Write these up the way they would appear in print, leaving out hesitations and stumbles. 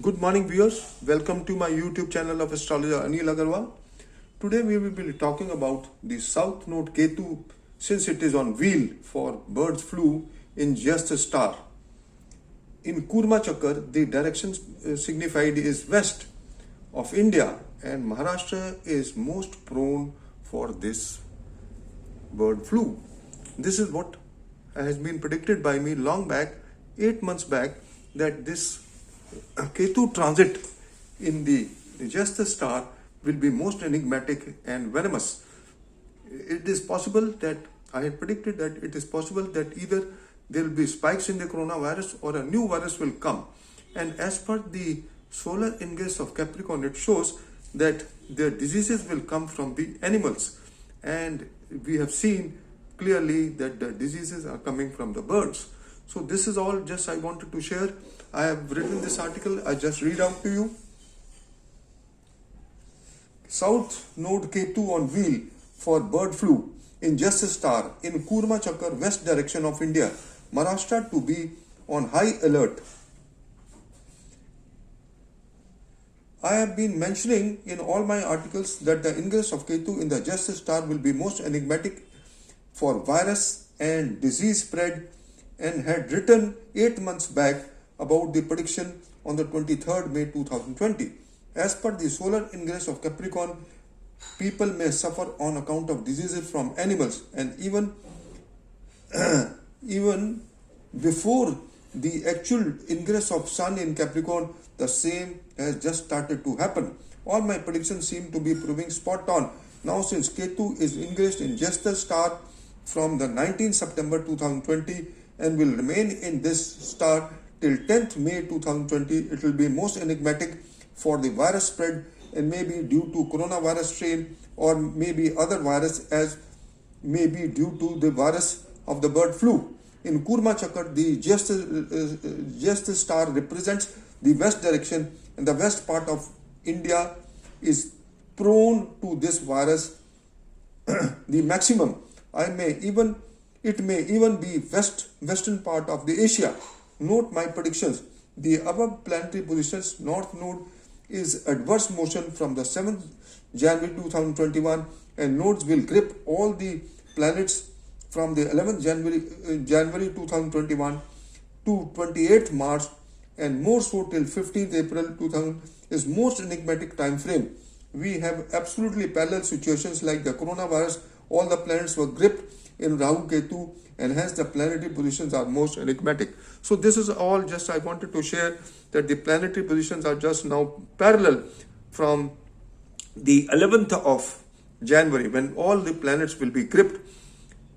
Good morning, viewers. Welcome to my YouTube channel of astrologer Anil Agarwal. Today we will be talking about the South Node Ketu, since it is on wheel for birds flu in just a star. In Kurma Chakar, the direction signified is west of India, and Maharashtra is most prone for this bird flu. This is what has been predicted by me long back, 8 months back, that this Ketu transit in the just star will be most enigmatic and venomous. It is possible that I had predicted that it is possible that either there will be spikes in the coronavirus or a new virus will come. And as per the solar ingress of Capricorn, it shows that the diseases will come from the animals. And we have seen clearly that the diseases are coming from the birds. So this is all just I wanted to share. I have written this article. I just read out to you. South Node Ketu on wheel for bird flu in just a star in Kurma Chakar, west direction of India. Maharashtra to be on high alert. I have been mentioning in all my articles that the ingress of Ketu in the just star will be most enigmatic for virus and disease spread, and had written 8 months back about the prediction on the 23rd May 2020. As per the solar ingress of Capricorn, people may suffer on account of diseases from animals, and even before the actual ingress of Sun in Capricorn, the same has just started to happen. All my predictions seem to be proving spot on. Now, since Ketu is ingressed in just the star from the 19th September 2020 and will remain in this star till 10th May 2020, it will be most enigmatic for the virus spread, and maybe due to coronavirus strain or maybe other virus, as may be due to the virus of the bird flu. In Kurma Chakar, the just star represents the west direction, and the west part of India is prone to this virus the maximum. It may even be western part of the Asia. Note my predictions. The above planetary positions, North Node is adverse motion from the 7th January 2021, and nodes will grip all the planets from the 11th January 2021 to 28th March, and more so till 15th April 2000 is most enigmatic time frame. We have absolutely parallel situations like the coronavirus. All the planets were gripped in Rahu Ketu, and hence the planetary positions are most enigmatic. So this is all just I wanted to share, that the planetary positions are just now parallel from the 11th of January, when all the planets will be gripped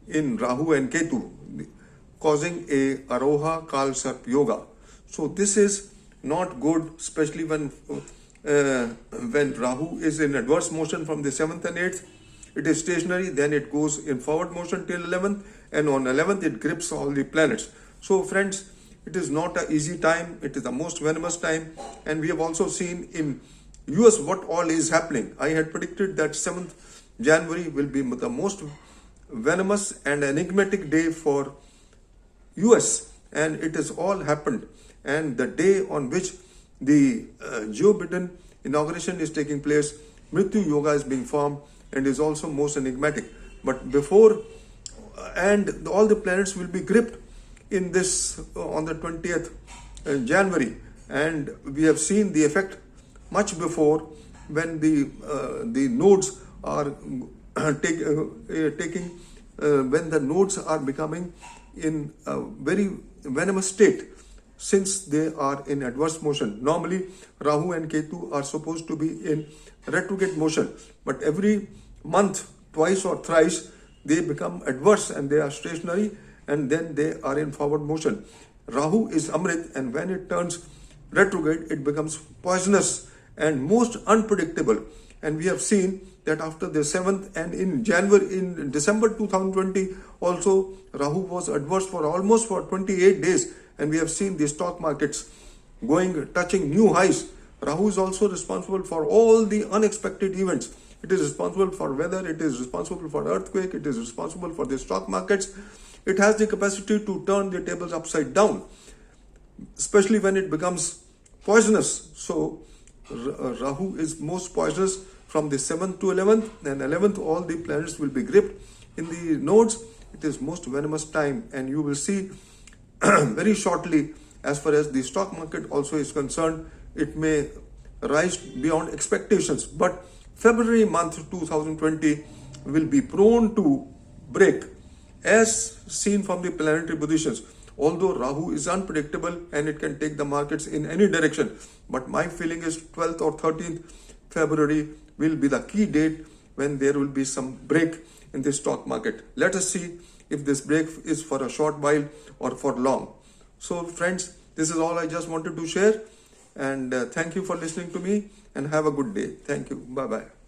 in Rahu and Ketu, causing a Aroha Kal Sarp Yoga. So this is not good, especially when Rahu is in adverse motion from the 7th and 8th. It is stationary, then it goes in forward motion till 11th, and on 11th it grips all the planets. So friends, it is not an easy time. It is the most venomous time, and we have also seen in US what all is happening. I had predicted that 7th January will be the most venomous and enigmatic day for US, and it has all happened. And the day on which the Joe Biden inauguration is taking place, Mrityu Yoga is being formed and is also most enigmatic. But before, and all the planets will be gripped in this on the 20th January, and we have seen the effect much before, when the nodes are when the nodes are becoming in a very venomous state, since they are in adverse motion. Normally Rahu and Ketu are supposed to be in retrograde motion, but every month, twice or thrice, they become adverse and they are stationary, and then they are in forward motion. Rahu is Amrit, and when it turns retrograde, it becomes poisonous and most unpredictable. And we have seen that after the 7th, and in December 2020 also, Rahu was adverse for almost 28 days, and we have seen the stock markets touching new highs. Rahu is also responsible for all the unexpected events. It is responsible for weather, it is responsible for earthquake, it is responsible for the stock markets. It has the capacity to turn the tables upside down, especially when it becomes poisonous. So Rahu is most poisonous from the 7th to 11th, and 11th all the planets will be gripped in the nodes. It is most venomous time, and you will see very shortly, as far as the stock market also is concerned, it may rise beyond expectations. But February month 2020 will be prone to break, as seen from the planetary positions. Although Rahu is unpredictable and it can take the markets in any direction, but my feeling is 12th or 13th February will be the key date when there will be some break in the stock market. Let us see if this break is for a short while or for long. So friends, this is all I just wanted to share, and thank you for listening to me, and have a good day. Thank you. Bye bye.